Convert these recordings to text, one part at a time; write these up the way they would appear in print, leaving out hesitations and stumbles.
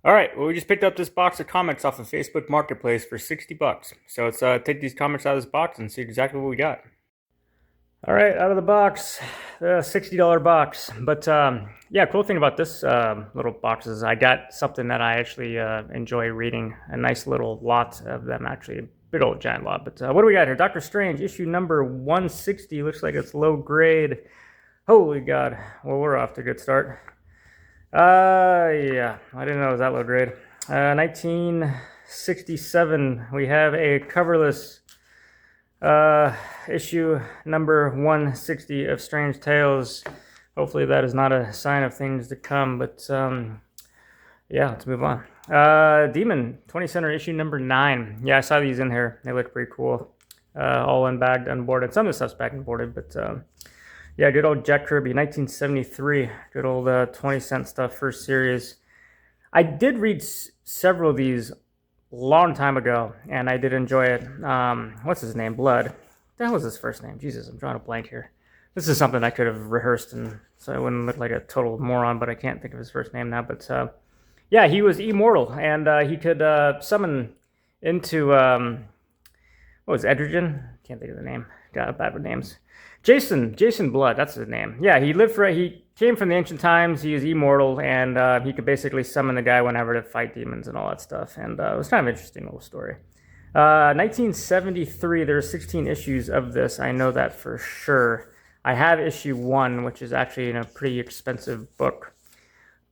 All right, well, we just picked up this box of comics off of Facebook Marketplace for $60. So let's take these comics out of this box and see exactly what we got. All right, out of the box, the $60 box. But yeah, cool thing about this little box is I got something that I actually enjoy reading. A nice little lot of them, actually, a big old giant lot. But what do we got here? Doctor Strange, issue number 160. Looks like it's low grade. Holy God. Well, we're off to a good start. Yeah, I didn't know it was that low grade. 1967, we have a coverless issue number 160 of Strange Tales. Hopefully that is not a sign of things to come, but yeah, let's move on. Demon, 20 center issue number 9. Yeah, I saw these in here. They look pretty cool. All unbagged, unboarded. Some of the stuff's back and boarded, but yeah, good old Jack Kirby, 1973. Good old 20-cent stuff, first series. I did read several of these long time ago, and I did enjoy it. What's his name? Blood. What the hell was his first name? Jesus, I'm drawing a blank here. This is something I could have rehearsed, and so I wouldn't look like a total moron, but I can't think of his first name now. But yeah, he was immortal, and he could summon into, what was it, Edgerton? Can't think of the name. Got bad with names. Jason Blood, that's his name. Yeah, he came from the ancient times, he is immortal, and he could basically summon the guy whenever to fight demons and all that stuff, and it was kind of an interesting little story. 1973, there are 16 issues of this, I know that for sure. I have issue 1, which is actually in a pretty expensive book.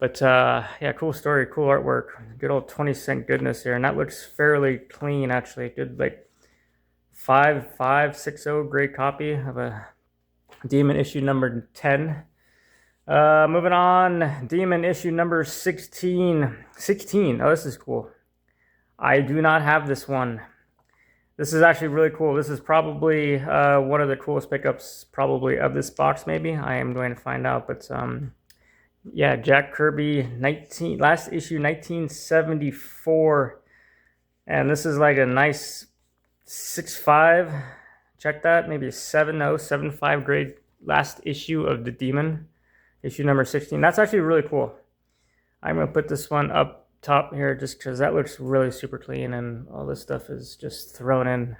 But yeah, cool story, cool artwork, good old 20-cent goodness here, and that looks fairly clean, actually. Good, like, 5560 grade copy of a Demon issue number 10. Moving on, Demon issue number 16. 16. Oh, this is cool. I do not have this one. This is actually really cool. This is probably one of the coolest pickups, probably of this box. Maybe I am going to find out. But yeah, Jack Kirby, last issue 1974, and this is like a nice 6.5. Check that, maybe a 7.075 grade last issue of the Demon, issue number 16. That's actually really cool. I'm gonna put this one up top here just because that looks really super clean and all this stuff is just thrown in.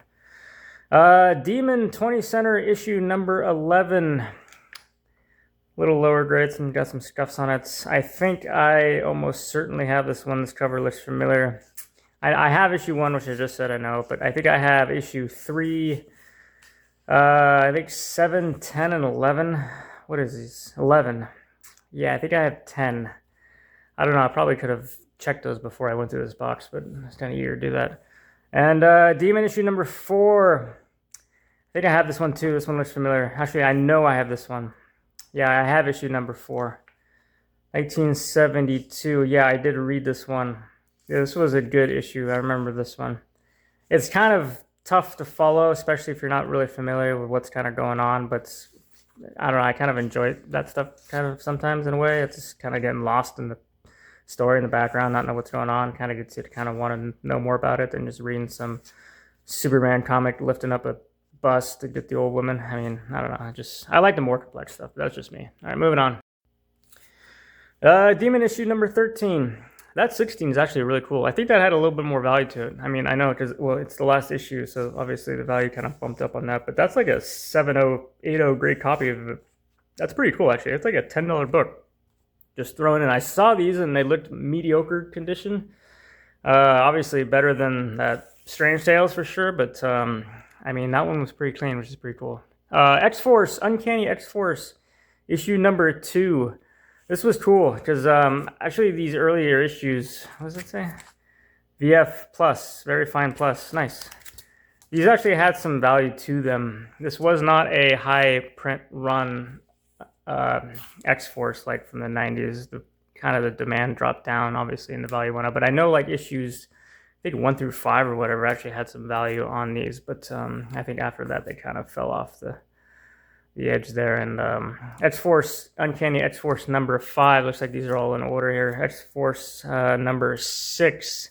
Demon 20 center issue number 11. Little lower grade, got some scuffs on it. I think I almost certainly have this one. This cover looks familiar. I have issue 1, which I just said I know, but I think I have issue 3. I think 7, 10, and 11. What is these? 11. Yeah, I think I have 10. I don't know. I probably could have checked those before I went through this box, but it's kind of eager to do that. And Demon issue number 4. I think I have this one too. This one looks familiar. Actually, I know I have this one. Yeah, I have issue number 4. 1972. Yeah, I did read this one. Yeah, this was a good issue. I remember this one. It's kind of tough to follow, especially if you're not really familiar with what's kind of going on, but I don't know, I kind of enjoy that stuff kind of sometimes in a way. It's just kind of getting lost in the story in the background, not know what's going on, kind of gets you to kind of want to know more about it than just reading some Superman comic lifting up a bus to get the old woman. I mean, I don't know, I like the more complex stuff, but that's just me. All right, moving on. Demon issue number 13. That 16 is actually really cool. I think that had a little bit more value to it. I mean, I know because, well, it's the last issue, so obviously the value kind of bumped up on that. But that's like a 7.0, 8.0 grade copy of it. That's pretty cool, actually. It's like a $10 book. Just thrown in. I saw these and they looked mediocre condition. Obviously better than that Strange Tales for sure, but I mean, that one was pretty clean, which is pretty cool. X-Force, Uncanny X-Force, issue number 2. This was cool because actually these earlier issues, what does it say? VF Plus, Very Fine Plus, nice. These actually had some value to them. This was not a high print run X-Force like from the 90s. The kind of the demand dropped down, obviously, and the value went up. But I know like issues, I think 1 through 5 or whatever, actually had some value on these. But I think after that they kind of fell off the edge there. And X-Force, Uncanny X-Force number 5, looks like these are all in order here. X-Force number 6,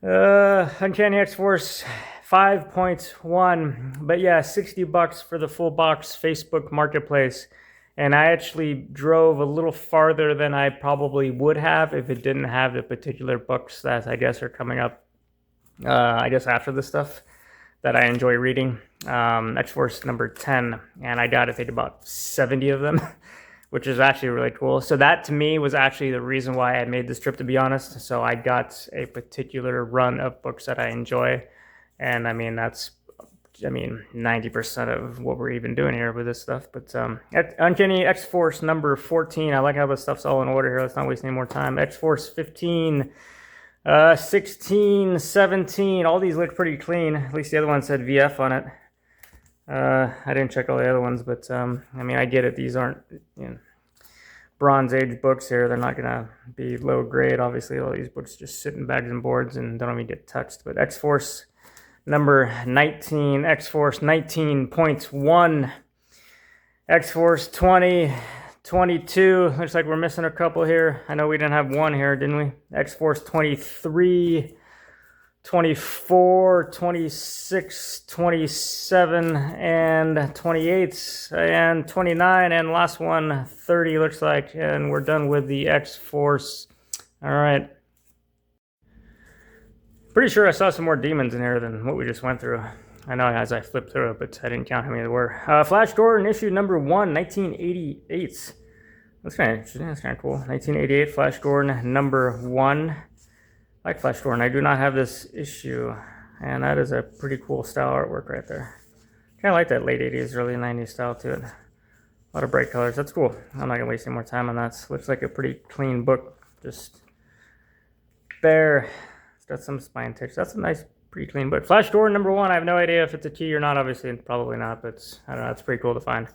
Uncanny X-Force 5.1, but yeah, $60 for the full box, Facebook Marketplace. And I actually drove a little farther than I probably would have if it didn't have the particular books that I guess are coming up, I guess after this stuff that I enjoy reading. X-Force number 10, and I got, I think, about 70 of them, which is actually really cool. So that, to me, was actually the reason why I made this trip, to be honest. So I got a particular run of books that I enjoy, and I mean, that's, 90% of what we're even doing here with this stuff. But Uncanny X-Force number 14. I like how this stuff's all in order here. Let's not waste any more time. X-Force 15, 16, 17. All these look pretty clean. At least the other one said VF on it. I didn't check all the other ones, but I get it. These aren't Bronze Age books here. They're not gonna be low grade. Obviously, all these books just sit in bags and boards and don't even get touched. But X-Force number 19, X-Force 19.1, X-Force 20, 22. Looks like we're missing a couple here. I know we didn't have one here, didn't we? X-Force 23, 24, 26, 27, and 28, and 29, and last one, 30 looks like, and we're done with the X-Force. All right. Pretty sure I saw some more demons in here than what we just went through. I know as I flipped through it, but I didn't count how many there were. Flash Gordon, issue number 1, 1988. That's kind of interesting. That's kind of cool. 1988, Flash Gordon, number 1. I like Flash Gordon. I do not have this issue, and that is a pretty cool style artwork right there. Kind of like that late 80s, early 90s style to it. A lot of bright colors. That's cool. I'm not going to waste any more time on that. Looks like a pretty clean book. Just bare. It's got some spine text. That's a nice, pretty clean book. Flash Gordon, number 1. I have no idea if it's a key or not. Obviously, probably not, but I don't know. It's pretty cool to find.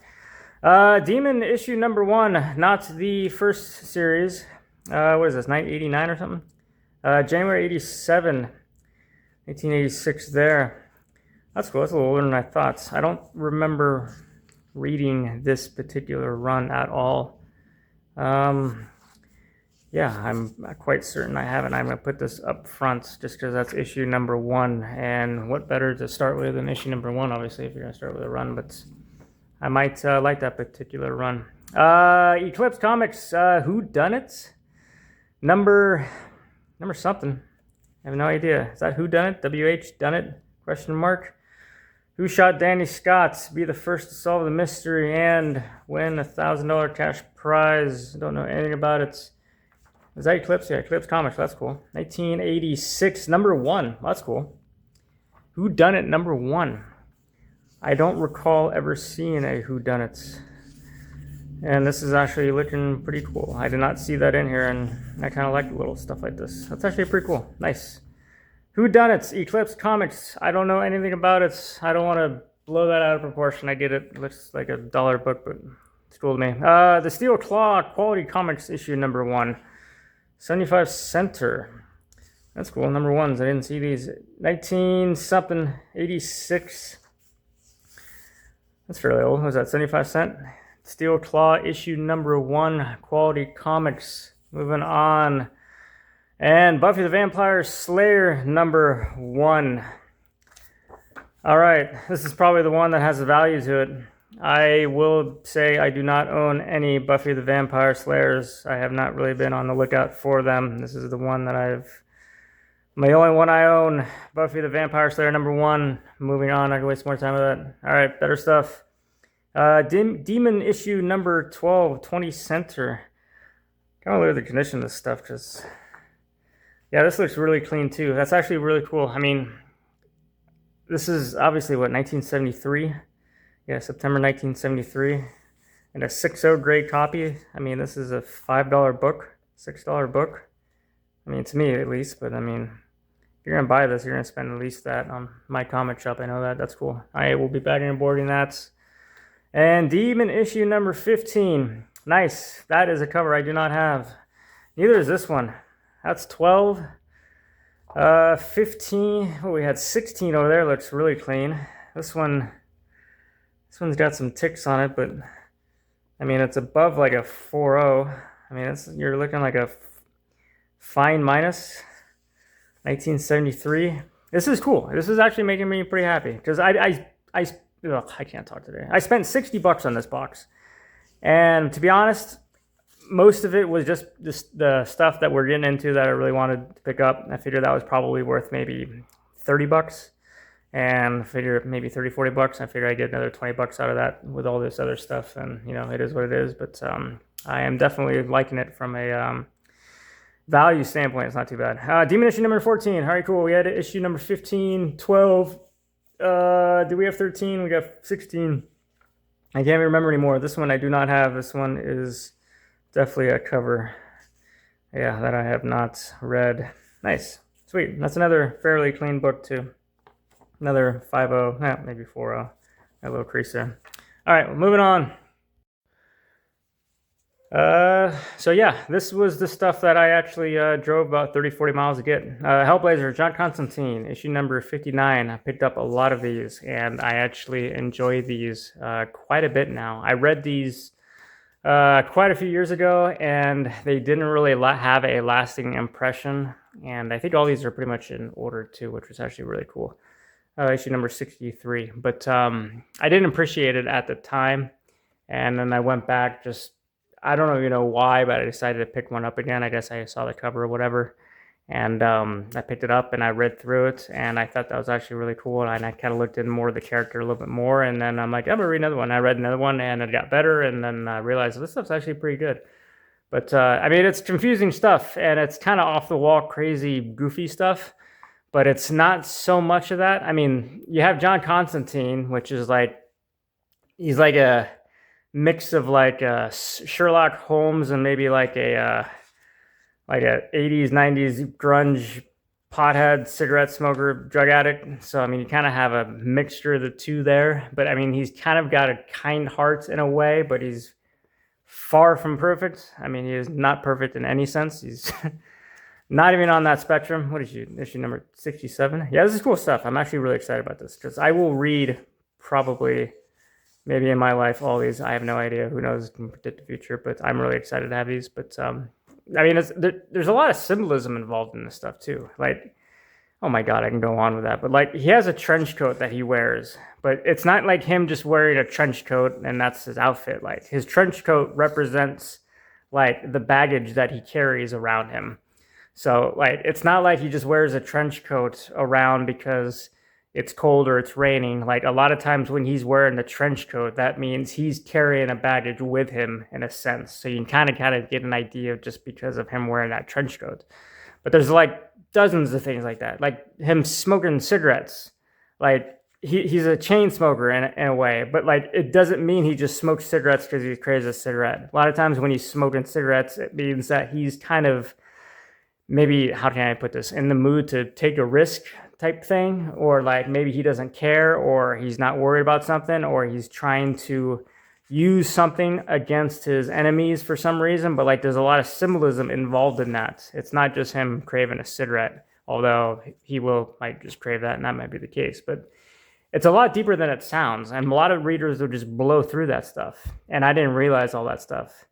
Demon issue number 1. Not the first series. What is this, 1989 or something? January 87, 1986 there. That's cool. That's a little older than I thought. I don't remember reading this particular run at all. Yeah, I'm quite certain I haven't. I'm going to put this up front just because that's issue number 1. And what better to start with than issue number 1, obviously, if you're going to start with a run. But I might like that particular run. Eclipse Comics, Who Done It? Number something. I have no idea. Is that Who Done It? WH Done It? Question mark. Who shot Danny Scott? Be the first to solve the mystery and win a $1,000 cash prize. Don't know anything about it. Is that Eclipse? Yeah, Eclipse Comics. That's cool. 1986, number 1. That's cool. Who Done It? Number 1. I don't recall ever seeing a Who Done It. And this is actually looking pretty cool. I did not see that in here, and I kind of like little stuff like this. That's actually pretty cool. Nice. Who Done It? Eclipse Comics. I don't know anything about it. I don't want to blow that out of proportion. I get it. It looks like a dollar book, but it's cool to me. The Steel Claw Quality Comics issue number 1. 75 center. That's cool. Number 1s. I didn't see these. 19-something, 86. That's fairly old. What was that, 75 cent? Steel Claw issue number 1, Quality Comics. Moving on. And Buffy the Vampire Slayer number 1. All right, this is probably the one that has the value to it. I will say I do not own any Buffy the Vampire Slayers. I have not really been on the lookout for them. This is the one that my only one I own. Buffy the Vampire Slayer number 1. Moving on, I can waste more time with that. All right, better stuff. Demon issue number 12, 20 center. Kind of look at the condition of this stuff, because yeah, this looks really clean too. That's actually really cool. I mean, this is obviously what, 1973? Yeah, September 1973. And a 6.0 grade copy. I mean, this is a $5 book, $6 book. I mean, to me at least, but I mean, if you're gonna buy this, you're gonna spend at least that on my comic shop. I know that. That's cool. I will be bagging and boarding that. And Demon issue number 15. Nice. That is a cover I do not have. Neither is this one. That's 12. 15. Oh, we had 16 over there. Looks really clean. This one's got some ticks on it, but I mean, it's above like a 4.0. I mean, you're looking like a fine minus. 1973. This is cool. This is actually making me pretty happy because I can't talk today. I spent $60 on this box, And to be honest, most of it was just the stuff that we're getting into that I really wanted to pick up. I figured that was probably worth maybe $30, and I figured maybe 30, $40. I figured I'd get another $20 out of that with all this other stuff, and it is what it is. But I am definitely liking it from a value standpoint. It's not too bad. Demon issue number 14. All right, cool. We had issue number 15, 12. Do we have 13? We got 16. I can't even remember anymore. This one I do not have. This one is definitely a cover, yeah, that I have not read. Nice, sweet. That's another fairly clean book too. Another 5.0, maybe 4.0. A little crease there. All right, well, moving on. So yeah, this was the stuff that I actually drove about 30, 40 miles to get. Hellblazer, John Constantine, issue number 59. I picked up a lot of these, and I actually enjoy these quite a bit now. I read these quite a few years ago, and they didn't really have a lasting impression. And I think all these are pretty much in order too, which was actually really cool. Issue number 63. But I didn't appreciate it at the time, and then I went back just. I don't even know why, but I decided to pick one up again. I guess I saw the cover or whatever, and I picked it up and I read through it, and I thought that was actually really cool. And I kind of looked in more of the character a little bit more, and then I'm like, I'm gonna read another one. I read another one, and it got better, and then I realized this stuff's actually pretty good. But I mean, it's confusing stuff, and it's kind of off the wall, crazy, goofy stuff. But it's not so much of that. I mean, you have John Constantine, which is like he's like a mix of like Sherlock Holmes and maybe like a 80s 90s grunge pothead, cigarette smoker, drug addict. So I mean, you kind of have a mixture of the two there, but I mean, he's kind of got a kind heart in a way, but he's far from perfect. I mean, he is not perfect in any sense. He's not even on that spectrum. What is issue number 67? Yeah, this is cool stuff. I'm actually really excited about this because I will read probably maybe in my life all these. I have no idea. Who knows? Can predict the future, but I'm really excited to have these. But I mean, there's a lot of symbolism involved in this stuff too. Like, oh my god, I can go on with that. But like, he has a trench coat that he wears, but it's not like him just wearing a trench coat and that's his outfit. Like, his trench coat represents like the baggage that he carries around him. So like, it's not like he just wears a trench coat around because it's cold or it's raining. Like, a lot of times when he's wearing the trench coat, that means he's carrying a baggage with him in a sense. So you can kind of get an idea just because of him wearing that trench coat. But there's like dozens of things like that, like him smoking cigarettes. Like, he's a chain smoker in a way, but like, it doesn't mean he just smokes cigarettes because he craves a cigarette. A lot of times when he's smoking cigarettes, it means that he's kind of, maybe, how can I put this, in the mood to take a risk type thing, or like maybe he doesn't care, or he's not worried about something, or he's trying to use something against his enemies for some reason. But like, there's a lot of symbolism involved in that. It's not just him craving a cigarette, although he might just crave that, and that might be the case. But it's a lot deeper than it sounds, and a lot of readers will just blow through that stuff, and I didn't realize all that stuff.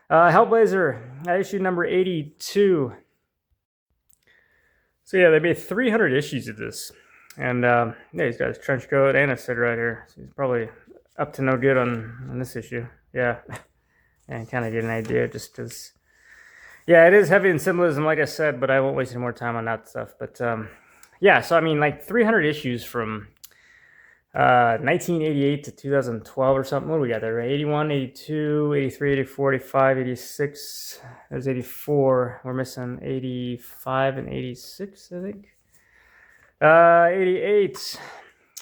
Hellblazer, issue number 82. So yeah, they made 300 issues of this, and yeah, he's got his trench coat and a cigarette here. So he's probably up to no good on this issue. Yeah, and kind of get an idea just because. Yeah, it is heavy in symbolism, like I said, but I won't waste any more time on that stuff. But yeah, so I mean, like 300 issues from 1988 to 2012 or something. What do we got there? 81, 82, 83, 84, 85, 86. There's 84. We're missing 85 and 86, I think. 88.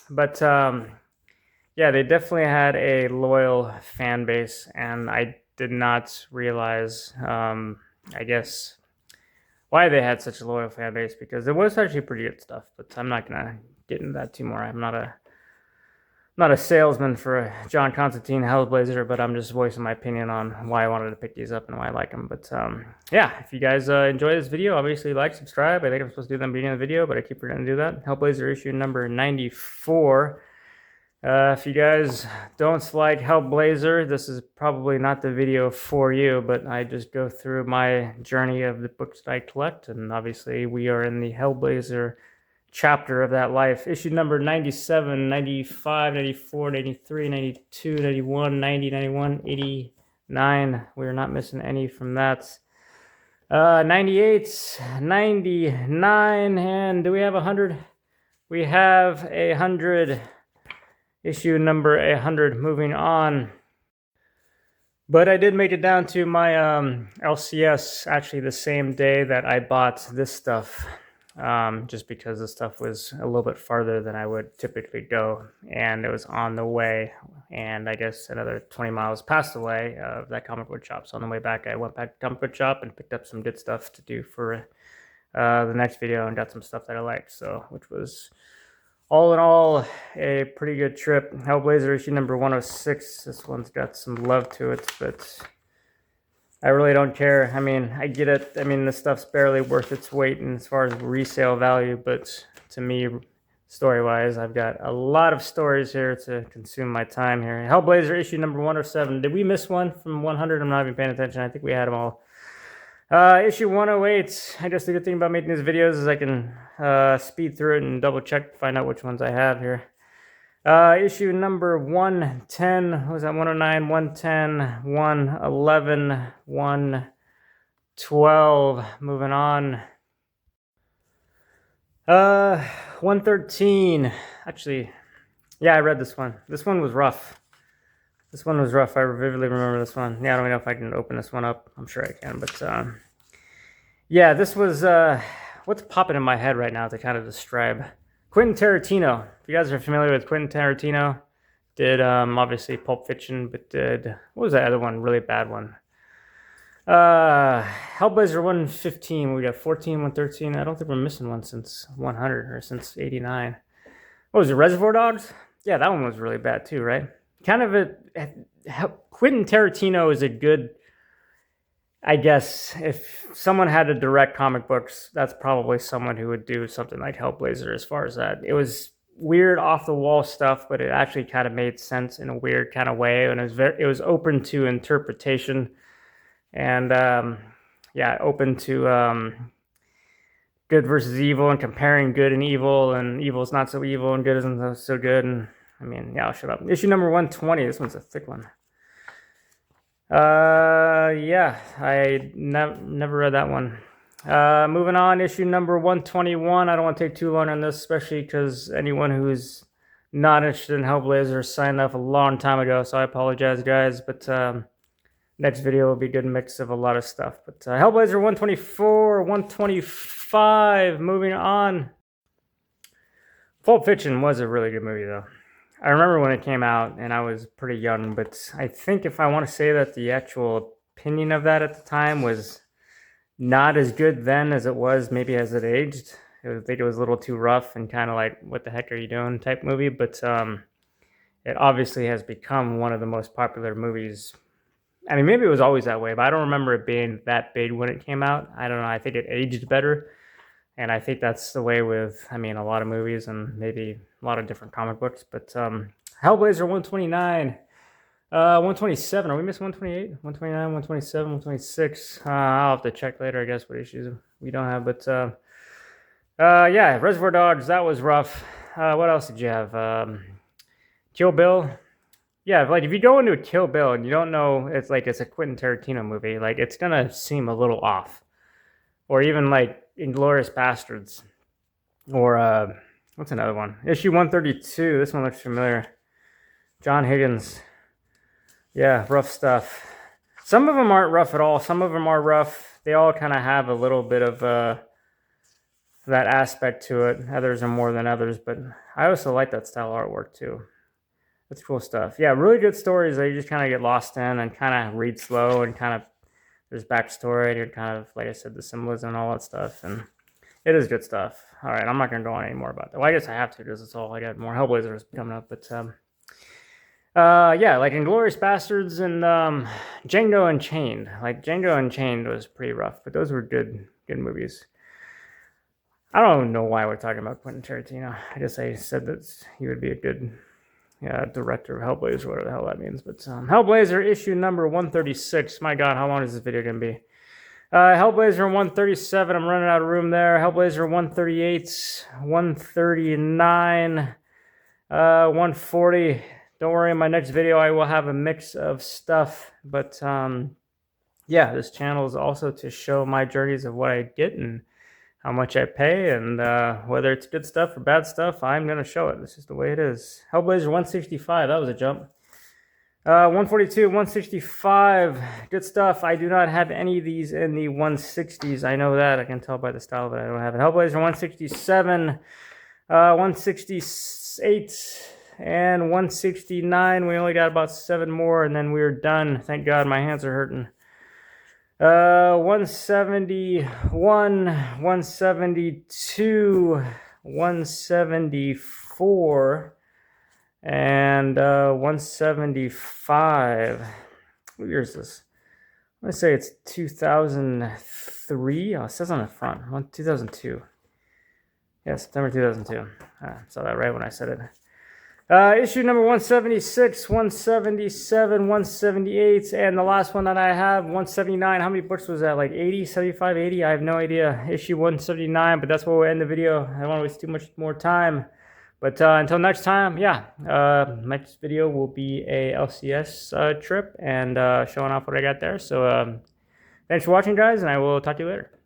But yeah, they definitely had a loyal fan base, and I did not realize, I guess, why they had such a loyal fan base, because it was actually pretty good stuff. But I'm not gonna get into that too more. I'm not a salesman for a John Constantine Hellblazer, but I'm just voicing my opinion on why I wanted to pick these up and why I like them. But yeah, if you guys enjoy this video, obviously like, subscribe. I think I'm supposed to do that in the beginning of the video, but I keep forgetting to do that. Hellblazer issue number 94. If you guys don't like Hellblazer, this is probably not the video for you, but I just go through my journey of the books that I collect, and obviously we are in the Hellblazer chapter of that life. Issue number 97, 95, 94, 93, 92, 91, 90, 91, 80, 9. We're not missing any from that. 98, 99, and do we have 100? We have 100. Issue number 100. Moving on. But I did make it down to my LCS actually the same day that I bought this stuff, just because the stuff was a little bit farther than I would typically go, and it was on the way, and I guess another 20 miles past the way of that comic book shop. So on the way back, I went back to the comic book shop and picked up some good stuff to do for the next video, and got some stuff that I liked, so which was all in all a pretty good trip. Hellblazer issue number 106. This one's got some love to it, but I really don't care. I mean, I get it. I mean, this stuff's barely worth its weight in as far as resale value, but to me, story-wise, I've got a lot of stories here to consume my time here. Hellblazer issue number 107. Did we miss one from 100? I'm not even paying attention. I think we had them all. Issue 108. I guess the good thing about making these videos is I can speed through it and double check to find out which ones I have here. Issue number 110. What was that? 109, 110, 111, 112. Moving on. 113. Actually, yeah, I read this one. This one was rough. This one was rough. I vividly remember this one. Yeah, I don't know if I can open this one up. I'm sure I can, but yeah, this was what's popping in my head right now to kind of describe. Quentin Tarantino. If you guys are familiar with Quentin Tarantino, did obviously Pulp Fiction, but did, what was that other one? Really bad one. Hellblazer 115. We got 14, 113. I don't think we're missing one since 100 or since 89. What was it? Reservoir Dogs? Yeah, that one was really bad too, right? Kind of Quentin Tarantino is a good, I guess, if someone had to direct comic books, that's probably someone who would do something like Hellblazer as far as that. It was weird off the wall stuff, but it actually kind of made sense in a weird kind of way, and it was open to interpretation, and yeah, open to good versus evil, and comparing good and evil is not so evil and good isn't so good. And I mean, yeah, I'll shut up. Issue number 120. This one's a thick one. Yeah, I never read that one. Moving on, issue number 121. I don't want to take too long on this, especially because anyone who's not interested in Hellblazer signed up a long time ago, so I apologize, guys. But next video will be a good mix of a lot of stuff. But Hellblazer 124, 125. Moving on. Pulp Fiction was a really good movie, though. I remember when it came out, and I was pretty young, but I think if I want to say that the actual opinion of that at the time was not as good then as it was maybe as it aged. I think it was a little too rough and kind of like, what the heck are you doing type movie, but it obviously has become one of the most popular movies. I mean, maybe it was always that way, but I don't remember it being that big when it came out. I don't know. I think it aged better. And I think that's the way with, I mean, a lot of movies and maybe a lot of different comic books. But Hellblazer 129, 127. Are we missing 128? 129, 127, 126. I'll have to check later, I guess, what issues we don't have. But yeah, Reservoir Dogs, that was rough. What else did you have? Kill Bill. Yeah, like if you go into a Kill Bill and you don't know it's a Quentin Tarantino movie, like it's going to seem a little off. Or even like Inglourious Bastards, or what's another one? Issue 132. This one looks familiar. John Higgins. Yeah, rough stuff. Some of them aren't rough at all. Some of them are rough. They all kind of have a little bit of that aspect to it. Others are more than others, but I also like that style artwork too. That's cool stuff. Yeah, really good stories that you just kind of get lost in and kind of read slow, and kind of there's backstory and kind of, like I said, the symbolism and all that stuff, and it is good stuff. All right, I'm not going to go on any more about that. Well, I guess I have to because it's all I got. More Hellblazers coming up, but yeah, like Inglourious Bastards and Django Unchained. Like Django Unchained was pretty rough, but those were good movies. I don't know why we're talking about Quentin Tarantino. I guess I said that he would be a good director of Hellblazer, whatever the hell that means. But Hellblazer issue number 136. My God, how long is this video going to be? Hellblazer 137. I'm running out of room there. Hellblazer 138, 139, 140, don't worry, in my next video I will have a mix of stuff, but yeah, this channel is also to show my journeys of what I get and how much I pay, and whether it's good stuff or bad stuff, I'm going to show it. This is the way it is. Hellblazer 165, that was a jump. 142, 165, good stuff. I do not have any of these in the 160s. I know that. I can tell by the style, but I don't have it. Hellblazer 167, 168, and 169. We only got about 7 more, and then we're done. Thank God, my hands are hurting. 171, 172, 174, and 175. What year is this? I'm going to say it's 2003. Oh, it says on the front. 2002. Yeah, September 2002. I saw that right when I said it. Issue number 176, 177, 178, and the last one that I have, 179. How many books was that? Like 80, 75, 80? I have no idea. Issue 179, but that's where we'll end the video. I don't want to waste too much more time. But until next time, yeah, next video will be a LCS trip and showing off what I got there. So thanks for watching, guys, and I will talk to you later.